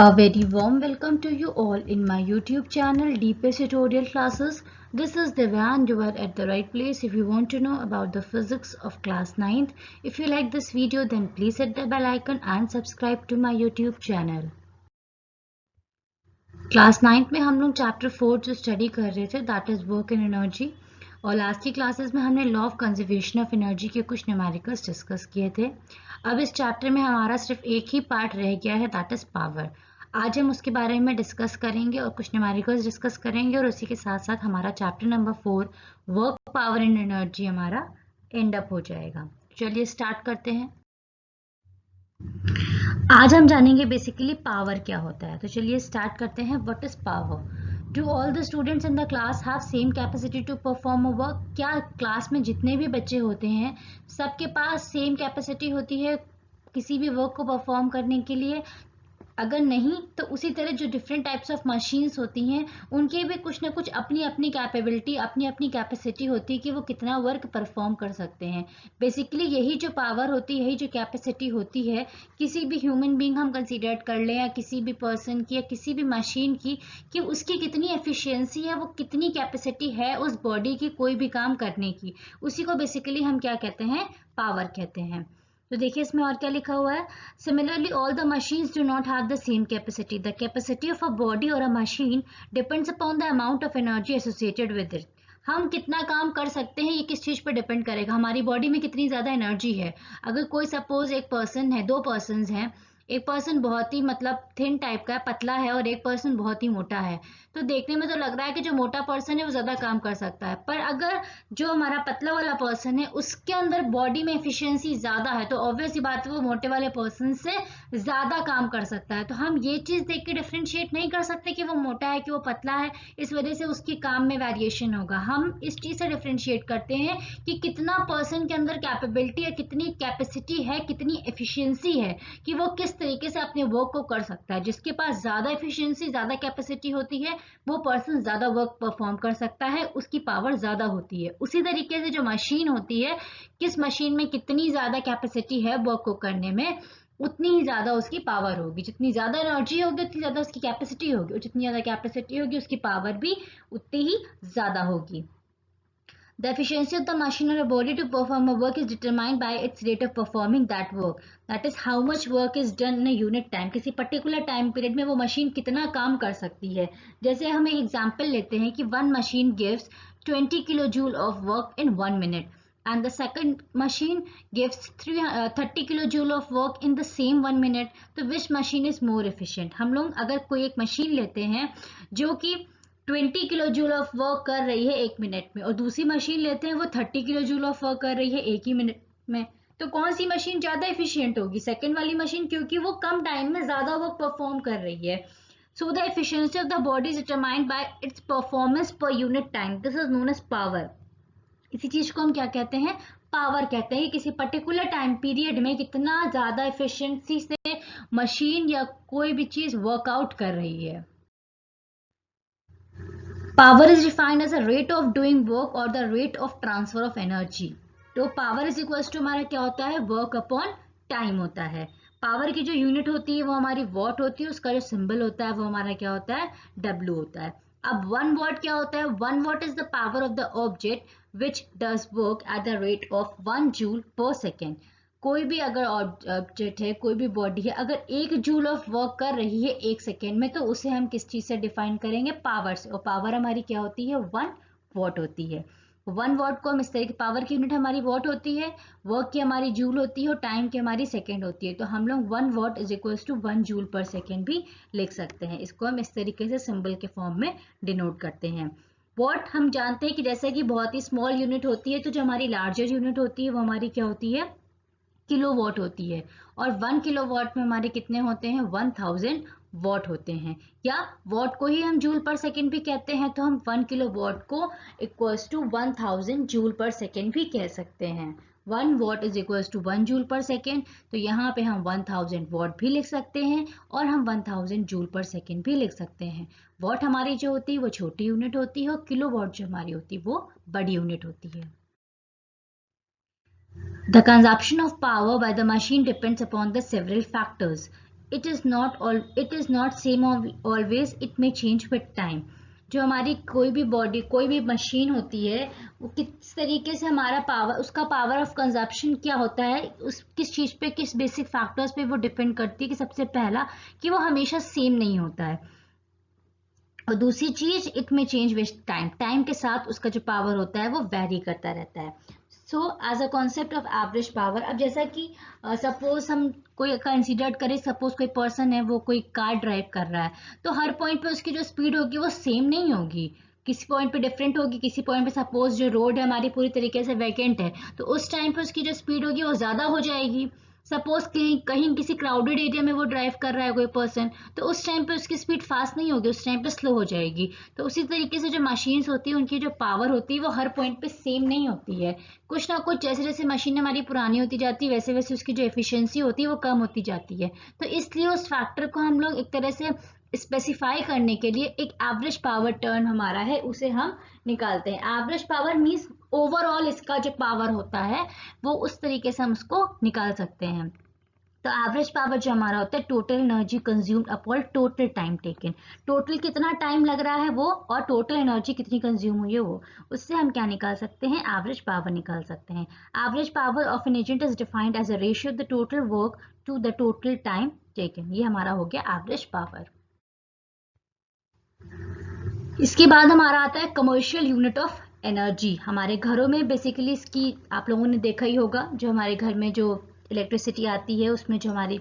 A very warm welcome to you all in my YouTube channel DPS Tutorial Classes. This is Devan. You are at the right place if you want to know about the physics of class 9th. If you like this video then please hit the bell icon and subscribe to my YouTube channel. Class 9th में हम लोग chapter 4 जो study कर रहे थे that is work and energy और last की classes में हमने law of conservation of energy के कुछ न्यूमेरिकल्स डिस्कस किए थे। अब इस चैप्टर में हमारा सिर्फ एक ही पार्ट रह गया है दैट इज पावर। आज हम उसके बारे में डिस्कस करेंगे और कुछ न्यूमेरिकल्स डिस्कस करेंगे और उसी के साथ साथ हमारा chapter number 4 work power and energy हमारा एंड अप हो जाएगा। चलिए स्टार्ट करते हैं। आज हम जानेंगे बेसिकली पावर क्या होता है। तो चलिए स्टार्ट करते हैं। What is power? Do all the students in the class have same capacity to perform a work? क्या क्लास में जितने भी बच्चे होते हैं सबके पास सेम कैपेसिटी होती है किसी भी वर्क को परफॉर्म करने के लिए? अगर नहीं तो उसी तरह जो डिफरेंट टाइप्स ऑफ मशीन्स होती हैं उनके भी कुछ ना कुछ अपनी अपनी कैपेबिलिटी अपनी अपनी कैपेसिटी होती है कि वो कितना वर्क परफॉर्म कर सकते हैं। बेसिकली यही जो पावर होती है, यही जो कैपेसिटी होती है किसी भी ह्यूमन बीइंग हम कंसीडर कर लें या किसी भी पर्सन की या किसी भी मशीन की, कि उसकी कितनी एफिशिएंसी है, वो कितनी कैपेसिटी है उस बॉडी की कोई भी काम करने की, उसी को बेसिकली हम क्या कहते हैं? पावर कहते हैं। तो देखिए इसमें और क्या लिखा हुआ है। Similarly all the machines do not have the same capacity. The capacity of a body और a machine depends upon the amount of energy associated with it. हम कितना काम कर सकते हैं ये किस चीज पर डिपेंड करेगा? हमारी बॉडी में कितनी ज्यादा एनर्जी है। अगर कोई सपोज एक पर्सन है, दो पर्सन हैं, एक पर्सन बहुत ही थिन टाइप का है, पतला है, और एक पर्सन बहुत ही मोटा है, तो देखने में तो लग रहा है कि जो मोटा पर्सन है वो ज्यादा काम कर सकता है, पर अगर जो हमारा पतला वाला पर्सन है उसके अंदर बॉडी में एफिशिएंसी ज्यादा है तो ऑब्वियस ही बात है वो मोटे वाले पर्सन से ज्यादा काम कर सकता है। तो हम ये चीज देख के डिफ्रेंशिएट नहीं कर सकते कि वो मोटा है कि वो पतला है, इस वजह से उसके काम में वेरिएशन होगा। हम इस चीज से डिफ्रेंशिएट करते हैं कि कितना पर्सन के अंदर कैपेबिलिटी है, कितनी कैपेसिटी है, कितनी एफिशिएंसी है कि वो किस तरीके से अपने वर्क को कर सकता है। जिसके पास ज्यादा एफिशिएंसी ज्यादा कैपेसिटी होती है वो पर्सन ज्यादा वर्क परफॉर्म कर सकता है, उसकी पावर ज्यादा होती है। उसी तरीके से जो मशीन होती है, किस मशीन में कितनी ज्यादा कैपेसिटी है वर्क को करने में, उतनी ही ज्यादा उसकी पावर होगी। जितनी ज्यादा एनर्जी होगी उतनी ज्यादा उसकी कैपेसिटी होगी, और जितनी ज्यादा कैपेसिटी होगी उसकी पावर भी उतनी ही ज्यादा होगी। The efficiency of the machine or a body to perform a work is determined by its rate of performing that work. That is how much work is done in a unit time. किसी particular time period में वो machine कितना काम कर सकती है। जैसे हम एक एग्जांपल लेते हैं कि one machine gives 20 kilojoule of work in 1 minute and the second machine gives 30 kilojoule of work in the same 1 minute. तो which machine is more efficient? हम लोग अगर कोई एक मशीन लेते हैं जो कि 20 किलो जूल ऑफ वर्क कर रही है 1 मिनट में, और दूसरी मशीन लेते हैं वो 30 किलो जूल ऑफ वर्क कर रही है 1 ही मिनट में, तो कौन सी मशीन ज्यादा एफिशिएंट होगी? सेकंड वाली मशीन, क्योंकि वो कम टाइम में ज्यादा वर्क परफॉर्म कर रही है। So the efficiency of the body is determined by its performance per unit time. This is known as power. इसी चीज को हम क्या कहते हैं? पावर कहते हैं। किसी पर्टिकुलर टाइम पीरियड में कितना ज्यादा एफिशिएंसी से मशीन या कोई भी चीज वर्कआउट कर रही है। Power is defined as a rate of doing work और the rate of transfer of energy. तो पावर इज इक्वल टू हमारा क्या होता है? वर्क अपॉन टाइम होता है। पावर की जो यूनिट होती है वो हमारी वॉट होती है, उसका जो सिंबल होता है वो हमारा क्या होता है? डब्ल्यू होता है। अब 1 वॉट क्या होता है? 1 watt is the power of the object which does work at the rate of 1 joule per second. कोई भी अगर ऑब्जेक्ट है, कोई भी बॉडी है, अगर 1 जूल ऑफ वर्क कर रही है 1 सेकेंड में, तो उसे हम किस चीज से डिफाइन करेंगे? पावर से। और पावर हमारी क्या होती है? 1 वॉट होती है। 1 वॉट को हम इस तरीके, पावर की यूनिट हमारी वॉट होती है, वर्क की हमारी जूल होती है और टाइम की हमारी सेकेंड होती है। तो हम लोग 1 watt is equal to 1 joule per second भी लिख सकते हैं। इसको हम इस तरीके से सिंबल के फॉर्म में डिनोट करते हैं। वॉट हम जानते हैं कि जैसे कि बहुत ही स्मॉल यूनिट होती है, तो जो हमारी लार्जर यूनिट होती है वो हमारी क्या होती है? किलोवाट होती है। और 1 किलोवाट में हमारे कितने होते हैं? 1000 वॉट होते हैं। या वॉट को ही हम जूल पर सेकेंड भी कहते हैं, तो हम 1 किलोवाट को equals to 1000 joule per second भी कह सकते हैं। 1 watt is equals to 1 joule per second. तो यहाँ पे हम 1000 वॉट भी लिख सकते हैं और हम 1000 जूल पर सेकेंड भी लिख सकते हैं। वॉट हमारी जो होती है वो छोटी यूनिट होती है और किलोवाट जो हमारी होती है वो बड़ी यूनिट होती है। The consumption of power by the machine depends upon the several factors. It is not same always, it may change with time. जो हमारी कोई भी बॉडी, कोई भी मशीन होती है, वो किस तरीके से हमारा पावर, उसका पावर ऑफ कंजप्शन क्या होता है, उस किस चीज़ पे, किस बेसिक फैक्टर्स पे वो डिपेंड करती है कि सबसे पहला कि वो हमेशा सेम नहीं होता है, और दूसरी चीज इट में चेंज विद टाइम, टाइम के साथ उसका जो पावर होता है वो वेरी करता रहता है। So as a concept of average power, अब जैसा कि सपोज हम कोई कंसिडर करें, सपोज कोई पर्सन है, वो कोई कार ड्राइव कर रहा है, तो हर पॉइंट पे उसकी जो स्पीड होगी वो सेम नहीं होगी, किसी पॉइंट पे डिफरेंट होगी, किसी पॉइंट पे सपोज जो रोड है हमारी पूरी तरीके से वैकेंट है, तो उस टाइम पे उसकी जो स्पीड होगी वो ज़्यादा हो जाएगी। सपोज कहीं कहीं किसी क्राउडेड एरिया में वो ड्राइव कर रहा है कोई पर्सन, तो उस टाइम पे उसकी स्पीड फास्ट नहीं होगी, उस टाइम पे स्लो हो जाएगी। तो उसी तरीके से जो मशीन्स होती है उनकी जो पावर होती है वो हर पॉइंट पे सेम नहीं होती है, कुछ ना कुछ, जैसे जैसे मशीन हमारी पुरानी होती जाती है वैसे वैसे उसकी जो एफिशिएंसी होती है वो कम होती जाती है। तो इसलिए उस फैक्टर को हम लोग एक तरह से स्पेसिफाई करने के लिए एक एवरेज पावर टर्म हमारा है, उसे हम निकालते हैं। एवरेज पावर मीन्स ओवरऑल इसका जो पावर होता है वो उस तरीके से हम उसको निकाल सकते हैं। तो एवरेज पावर जो हमारा होता है total energy consumed upon total time taken, total कितना टाइम लग रहा है वो और टोटल एनर्जी कितनी कंज्यूम हुई है वो, उससे हम क्या निकाल सकते हैं, एवरेज पावर निकाल सकते हैं। Average power of an agent is defined as a ratio of the total work to the total time taken, ये हमारा हो गया एवरेज पावर। इसके बाद हमारा आता है कमर्शियल यूनिट ऑफ एनर्जी। हमारे घरों में बेसिकली इसकी आप लोगों ने देखा ही होगा, जो हमारे घर में जो इलेक्ट्रिसिटी आती है उसमें जो हमारी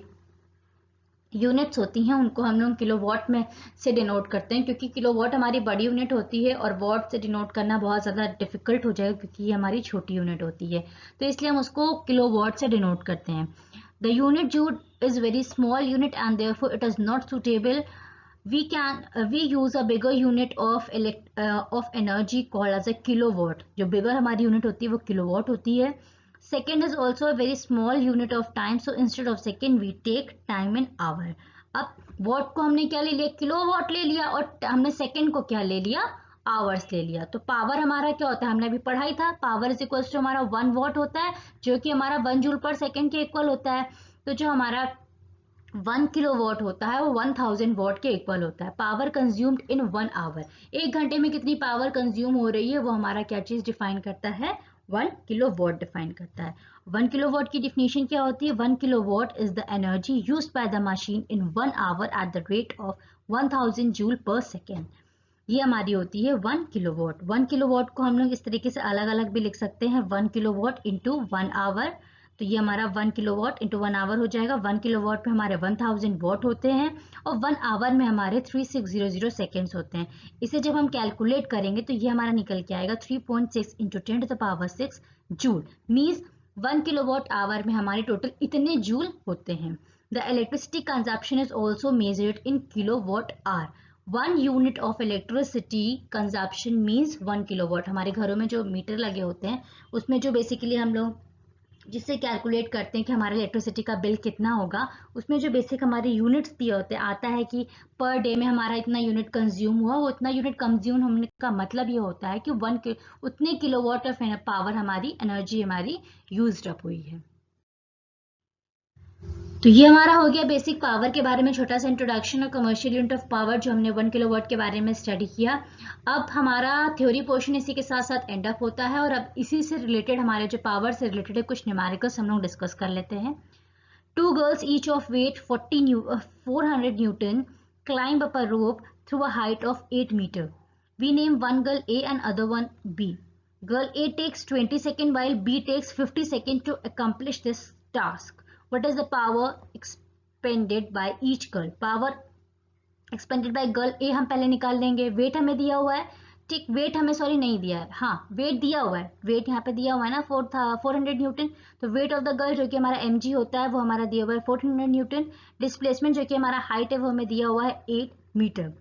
यूनिट्स होती हैं उनको हम लोग किलोवाट में से डिनोट करते हैं, क्योंकि किलोवाट हमारी बड़ी यूनिट होती है और वॉट से डिनोट करना बहुत ज़्यादा डिफिकल्ट हो जाएगा क्योंकि ये हमारी छोटी यूनिट होती है, तो इसलिए हम उसको किलोवाट से डिनोट करते हैं। The unit joule is very small unit and therefore it is not suitable, we use a bigger unit of energy called as a kilowatt। जो bigger हमारी यूनिट होती है वो किलोवाट होती है। Second is also a very small unit of time, so instead of second we take time in hour। अब watt को हमने क्या ले लिया, किलोवाट ले लिया, और हमने सेकेंड को क्या ले लिया, आवर्स ले लिया। तो पावर हमारा क्या होता है, हमने अभी पढ़ा ही था, पावर इज इक्वल टू हमारा 1 वॉट होता है, जो कि हमारा 1 जूल पर सेकेंड के इक्वल होता है। तो जो हमारा 1 किलोवाट होता है वो 1000 वॉट के इक्वल होता है। पावर कंज्यूम्ड इन 1 आवर, एक घंटे में कितनी पावर कंज्यूम हो रही है वो हमारा क्या चीज डिफाइन करता है, 1 किलोवाट डिफाइन करता है। 1 किलोवाट की डिफिनेशन क्या होती है, 1 kilowatt is the energy used by the machine in 1 hour at the rate of 1000 joule per second. ये हमारी होती है 1 किलोवाट। 1 किलोवाट को हम लोग इस तरीके से अलग अलग भी लिख सकते हैं, 1 किलोवाट इंटू 1 आवर, तो ये हमारा 1 किलोवाट इंटू 1 आवर हो जाएगा। 1 किलोवाट पे हमारे 1000 वॉट होते हैं और 1 आवर में हमारे 3600 सेकेंड्स होते हैं। इसे जब हम कैलकुलेट करेंगे तो ये हमारा निकल के आएगा 3.6 into 10 to the power 6 joule, means 1 kilowatt hour में हमारे टोटल इतने जूल होते हैं। The electricity consumption is also measured in kilowatt hour. 1 unit of electricity consumption means 1 kilowatt. हमारे घरों में जो मीटर लगे होते हैं उसमें जो बेसिकली हम लोग जिससे कैलकुलेट करते हैं कि हमारे इलेक्ट्रिसिटी का बिल कितना होगा, उसमें जो बेसिक हमारे यूनिट्स दिए होते हैं आता है कि पर डे में हमारा इतना यूनिट कंज्यूम हुआ, वो इतना यूनिट कंज्यूम होने का मतलब ये होता है कि उतने किलोवाट ऑफ पावर हमारी एनर्जी हमारी यूज्ड अप हुई है। तो ये हमारा हो गया बेसिक पावर के बारे में छोटा सा इंट्रोडक्शन और कमर्शियल यूनिट ऑफ पावर जो हमने 1 किलोवाट के बारे में स्टडी किया। अब हमारा थ्योरी पोर्शन इसी के साथ साथ एंड अप होता है और अब इसी से रिलेटेड हमारे जो पावर से रिलेटेड है कुछ न्यूमेरिकल्स हम लोग डिस्कस कर लेते हैं। 2 girls each of weight 400 Newton climb up a rope through a height of 8 meter. We name one girl A and other one B. Girl A takes 20 seconds while B takes 50 seconds to accomplish this task. What is the power expended by each girl? Power expended by girl A हम पहले निकाल लेंगे। Wait हमें दिया हुआ है, ठीक, wait हमें सॉरी नहीं दिया है, हाँ वेट दिया हुआ है, वेट यहाँ पे दिया हुआ है ना 400 न्यूटन। तो वेट ऑफ द गर्ल जो कि हमारा mg होता है वो हमारा दिया हुआ है 400 न्यूटन। डिस्प्लेसमेंट जो कि हमारा हाइट है वो हमें दिया हुआ है 8 मीटर।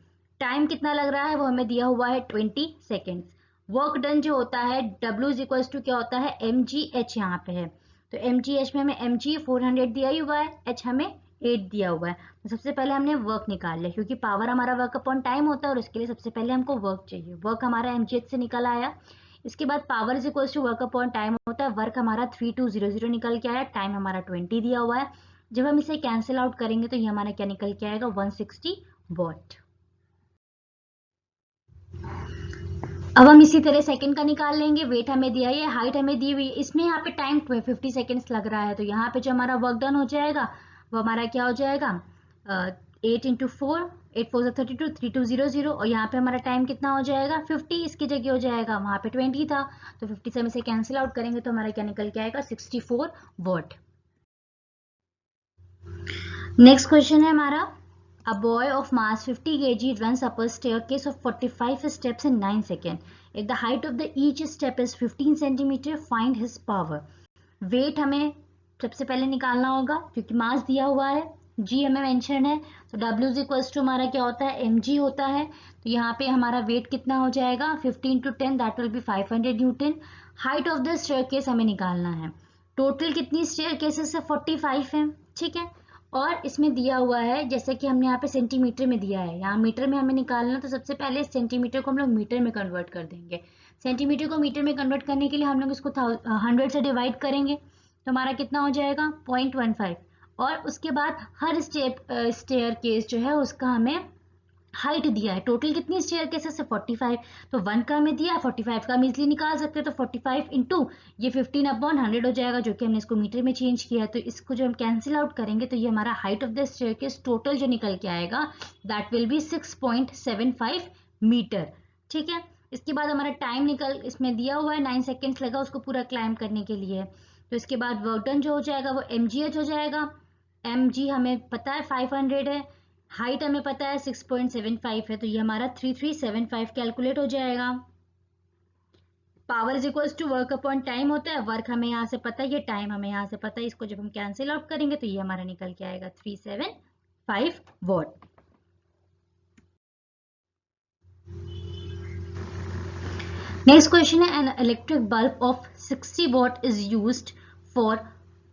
टाइम कितना लग रहा है वो हमें दिया हुआ है 20 सेकेंड्स। वर्क डन जो होता है W इज इक्वल्स टू क्या होता है mgh, यहाँ पे है तो mgh में हमें mg 400 दिया ही हुआ है, h हमें 8 दिया हुआ है। तो सबसे पहले हमने वर्क निकाल लिया क्योंकि पावर हमारा वर्क अपॉन टाइम होता है और उसके लिए सबसे पहले हमको वर्क चाहिए। वर्क हमारा mgh से निकल आया। इसके बाद power is equals to work upon time होता है, वर्क हमारा 3200 निकल के आया, टाइम हमारा 20 दिया हुआ है। जब हम इसे कैंसिल आउट करेंगे तो ये हमारा क्या निकल के आएगा 160 वॉट। अब हम इसी तरह सेकंड का निकाल लेंगे। वेट हमें दिया है, हाइट हमें दी हुई है, इसमें यहाँ पे टाइम 50 सेकेंड्स लग रहा है, तो यहाँ पे जो हमारा वर्क डन हो जाएगा वो हमारा क्या हो जाएगा 8 इंटू 4, 8 4 32, 3200, और यहाँ पे हमारा टाइम कितना हो जाएगा 50, इसकी जगह हो जाएगा, वहाँ पे 20 था तो 50 से हम इसे कैंसिल आउट करेंगे तो हमारा क्या निकल के आएगा 64 वॉट। नेक्स्ट क्वेश्चन है हमारा, a boy of mass 50 kg runs up a staircase of 45 steps in 9 seconds. If the height of the each step is 15 centimeter, find his power. Weight हमें सबसे पहले निकालना होगा क्योंकि मास दिया हुआ है, जी हमें मेंशन है, तो W इज इक्वल्स टू हमारा क्या होता है mg होता है, तो यहाँ पे हमारा वेट कितना हो जाएगा 15 to 10 that will be 500 Newton. Height of the staircase हमें निकालना है, टोटल कितनी स्टेयरकेसेस है 45 है, ठीक है, और इसमें दिया हुआ है जैसे कि हमने यहाँ पे सेंटीमीटर में दिया है, यहाँ मीटर में हमें निकालना, तो सबसे पहले सेंटीमीटर को हम लोग मीटर में कन्वर्ट कर देंगे। सेंटीमीटर को मीटर में कन्वर्ट करने के लिए हम लोग इसको 100 से डिवाइड करेंगे तो हमारा कितना हो जाएगा 0.15, और उसके बाद हर स्टेयर केस जो है उसका हमें हाइट दिया है, टोटल कितनी स्टेयर केसेस है 45, तो 1 का हमें दिया, 45 का हम इजिली निकाल सकते हैं, तो 45 इंटू ये 15/100 हो जाएगा, जो कि हमने इसको मीटर में चेंज किया है, तो इसको जो हम कैंसिल आउट करेंगे तो ये हमारा height of the staircase total जो निकल के आएगा दैट विल बी 6.75 मीटर, ठीक है। इसके बाद हमारा टाइम निकल इसमें दिया हुआ है 9 सेकेंड्स लगा उसको पूरा क्लाइंब करने के लिए, तो इसके बाद वर्क डन जो हो जाएगा वो mgh हो जाएगा, mg हमें पता है 500 है, हाइट हमें पता है 6.75 है, तो ये हमारा 3375 कैलकुलेट हो जाएगा। Power is equals to work upon time होता है, वर्क हमें यहाँ से पता है, ये टाइम हमें यहाँ से पता है, इसको जब हम कैंसिल आउट करेंगे तो ये हमारा निकल के आएगा 375 वॉट। नेक्स्ट क्वेश्चन है, an electric bulb of 60 what is used for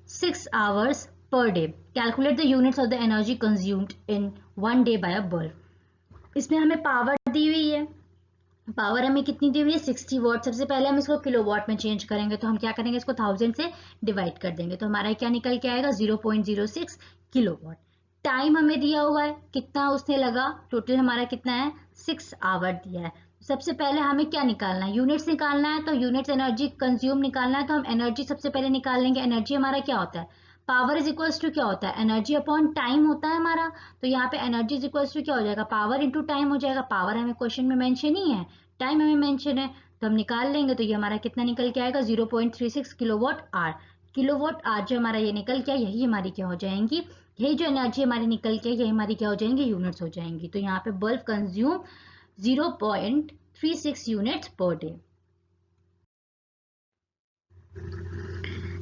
6 hours per day. Calculate the units of the energy consumed in 1 day by a bulb. इसमें हमें पावर दी हुई है, पावर हमें कितनी दी हुई है 60 वॉट। सबसे पहले हम इसको किलोवाट में चेंज करेंगे, तो हम क्या करेंगे इसको 1000 से डिवाइड कर देंगे, तो हमारा क्या निकल के आएगा 0.06 किलोवाट। टाइम हमें दिया हुआ है, कितना उसने लगा, टोटल हमारा कितना है 6 आवर दिया है। सबसे पहले हमें क्या निकालना है, यूनिट्स निकालना है, तो यूनिट्स एनर्जी कंज्यूम निकालना है, तो हम एनर्जी सबसे पहले निकाल लेंगे। एनर्जी हमारा क्या होता है, पावर इज इक्वल्स टू क्या होता है एनर्जी अपॉन टाइम होता है हमारा, तो यहाँ पे एनर्जी इज इक्वल्स टू क्या हो जाएगा पावर इंटू टाइम हो जाएगा। पावर हमें क्वेश्चन में मेंशन ही है, टाइम हमें मेंशन है, तो हम निकाल लेंगे, तो ये हमारा कितना निकल के आएगा 0.36 किलोवाट आवर। किलोवाट आवर जो हमारा ये निकल के, यही हमारी क्या हो जाएंगी, यही जो एनर्जी हमारी निकल के यही हमारी क्या हो जाएंगी यूनिट्स हो जाएंगी। तो यहाँ पे bulb consume 0.36 units per day.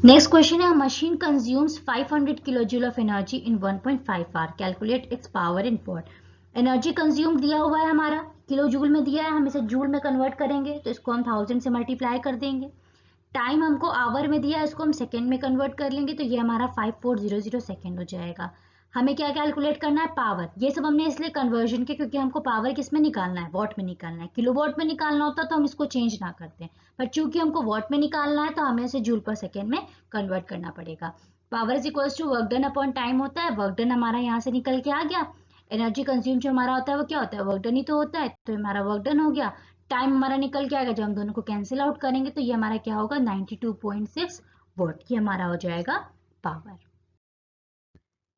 Next question है, machine consumes 500 kilojoule of energy in 1.5 hour, calculate its power in watt. Energy consume दिया हुआ है हमारा, किलो जूल में दिया है, हम इसे जूल में कन्वर्ट करेंगे, तो इसको हम 1000 से मल्टीप्लाई कर देंगे। टाइम हमको आवर में दिया है, इसको हम सेकेंड में कन्वर्ट कर लेंगे, तो ये हमारा 5400 सेकेंड हो जाएगा। हमें क्या कैलकुलेट करना है पावर, ये सब हमने इसलिए कन्वर्जन के क्योंकि हमको पावर किस में निकालना है वॉट में निकालना है। किलो वॉट में निकालना होता तो हम इसको चेंज ना करते, पर चूंकि हमको वॉट में निकालना है तो हमें इसे जूल पर सेकेंड में कन्वर्ट करना पड़ेगा। Power is equals to work done upon time होता है, वर्क डन हमारा यहाँ से निकल के आ गया। एनर्जी कंज्यूम जो हमारा होता है वो क्या होता है वर्क डन ही तो होता है, तो हमारा वर्क डन हो गया। टाइम हमारा निकल के आएगा, जब हम दोनों को कैंसिल आउट करेंगे तो ये हमारा क्या होगा 92.6 वॉट, ये हमारा हो जाएगा पावर।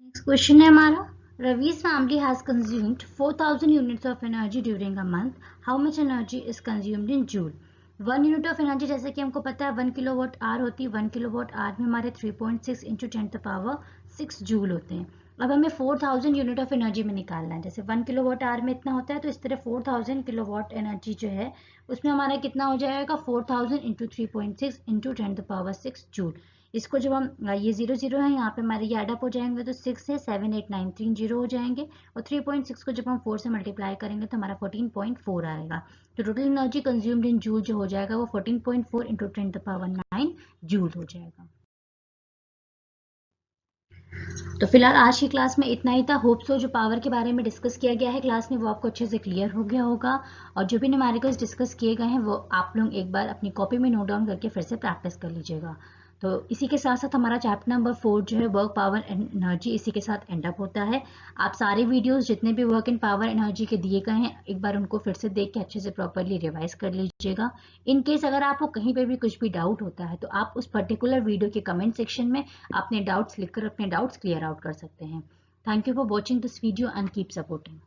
नेक्स्ट क्वेश्चन है हमारा, Ravi's family has consumed 4000 units of energy during a month. How much energy is consumed in joule? 1 unit of energy जैसे कि हमको पता है 1 किलोवाट आवर होती है, 1 किलोवाट आवर में हमारे 3.6 इंटू 10⁻6 जूल होते हैं। अब हमें 4000 यूनिट ऑफ एनर्जी में निकालना है, जैसे 1 किलोवाट आवर में इतना होता है, तो इस तरह 4000 किलोवाट एनर्जी जो है उसमें हमारा कितना हो जाएगा 4000 इंटू 3.6 इंटू 10⁻6 जूल। इसको जब हम ये 0 है यहाँ पे हमारे ये एडअप हो जाएंगे, तो 6 से 7 8 9 3 0 हो जाएंगे, और 3.6 को जब हम 4 से मल्टीप्लाई करेंगे तो हमारा 14.4 आएगा। तो total energy consumed in joule जो हो जाएगा वो 14.4 इंटू 10⁻9 जूल हो जाएगा। तो फिलहाल आज की क्लास में इतना ही था। होप सो जो पावर के बारे में डिस्कस किया गया है क्लास में वो आपको अच्छे से क्लियर हो गया होगा, और जो भी न्यूमेरिकल्स डिस्कस किए गए हैं वो आप लोग एक बार अपनी कॉपी में नोट डाउन करके फिर से प्रैक्टिस कर लीजिएगा। तो इसी के साथ साथ हमारा चैप्टर नंबर 4 जो है वर्क पावर एंड एनर्जी, इसी के साथ एंड अप होता है। आप सारे वीडियोस जितने भी वर्क एंड पावर एनर्जी के दिए गए हैं एक बार उनको फिर से देख के अच्छे से प्रॉपरली रिवाइज कर लीजिएगा। इन केस अगर आपको कहीं पे भी कुछ भी डाउट होता है तो आप उस पर्टिकुलर वीडियो के कमेंट सेक्शन में अपने डाउट्स लिखकर अपने डाउट्स क्लियर आउट कर सकते हैं। Thank you for watching this video and keep supporting.